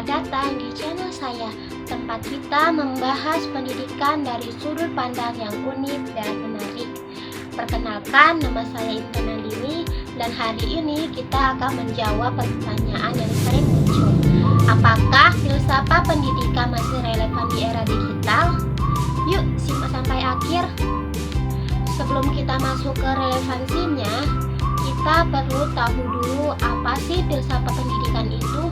Selamat datang di channel saya, tempat kita membahas pendidikan dari sudut pandang yang unik dan menarik. Perkenalkan, nama saya Intan Andini, dan hari ini kita akan menjawab pertanyaan yang sering muncul. Apakah filsafat pendidikan masih relevan di era digital? Yuk, simak sampai akhir. Sebelum kita masuk ke relevansinya, kita perlu tahu dulu apa sih filsafat pendidikan itu.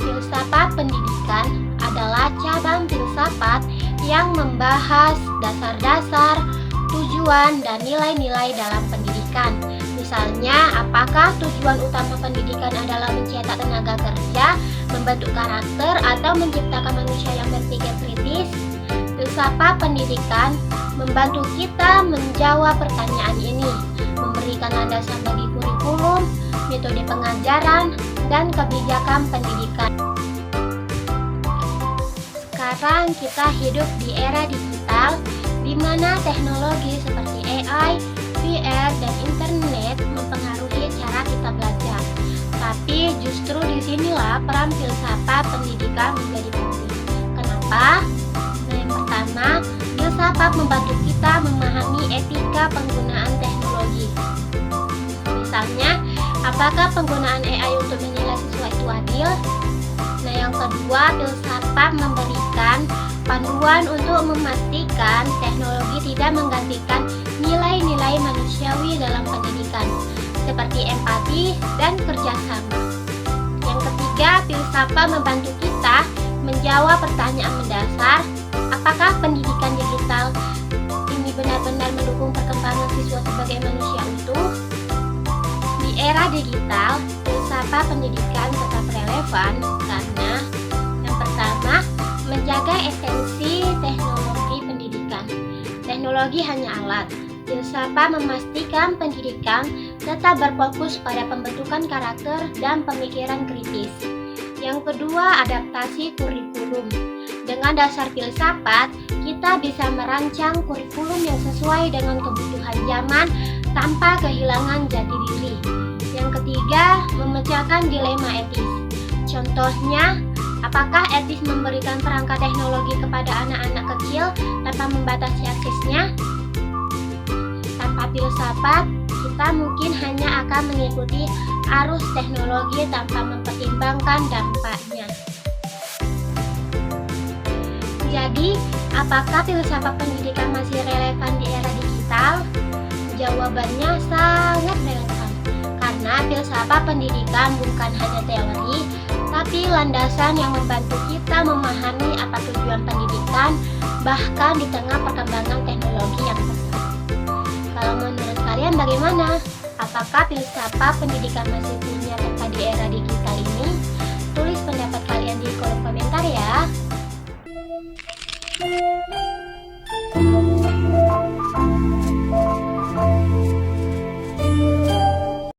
Filsafat pendidikan adalah cabang filsafat yang membahas dasar-dasar, tujuan, dan nilai-nilai dalam pendidikan. Misalnya, apakah tujuan utama pendidikan adalah mencetak tenaga kerja, membentuk karakter, atau menciptakan manusia yang berpikir kritis? Filsafat pendidikan membantu kita menjawab pertanyaan ini, memberikan landasan bagi kurikulum, metode pengajaran, dan kebijakan pendidikan. Sekarang kita hidup di era digital, di mana teknologi seperti AI, VR, dan internet mempengaruhi cara kita belajar. Tapi justru disinilah peran filsafat pendidikan menjadi penting. Kenapa? Nah, yang pertama, filsafat membantu kita memahami etika penggunaan teknologi. Misalnya, apakah penggunaan AI untuk menilai siswa itu adil? Nah, yang kedua, filsafat memberikan panduan untuk memastikan teknologi tidak menggantikan nilai-nilai manusiawi dalam pendidikan, seperti empati dan kerjasama. Yang ketiga, filsafat membantu kita menjawab pertanyaan mendasar, apakah pendidikan digital ini benar-benar mendukung perkembangan siswa sebagai manusia utuh? Di era digital, filsafat pendidikan tetap relevan karena yang pertama, menjaga esensi teknologi pendidikan. Teknologi hanya alat. Filsafat memastikan pendidikan tetap berfokus pada pembentukan karakter dan pemikiran kritis. Yang kedua, adaptasi kurikulum. Dengan dasar filsafat, kita bisa merancang kurikulum yang sesuai dengan kebutuhan zaman tanpa kehilangan jati diri. Yang ketiga, memecahkan dilema etis. Contohnya, apakah etis memberikan perangkat teknologi kepada anak-anak kecil tanpa membatasi aksesnya? Tanpa filsafat, kita mungkin hanya akan mengikuti arus teknologi tanpa mempertimbangkan dampaknya. Jadi, apakah filsafat pendidikan masih relevan di era digital? Jawabannya sangat relevan, karena filsafat pendidikan bukan hanya teori, tapi landasan yang membantu kita memahami apa tujuan pendidikan, bahkan di tengah perkembangan teknologi yang pesat. Kalau menurut kalian bagaimana? Apakah filsafat pendidikan masih punya tempat di era digital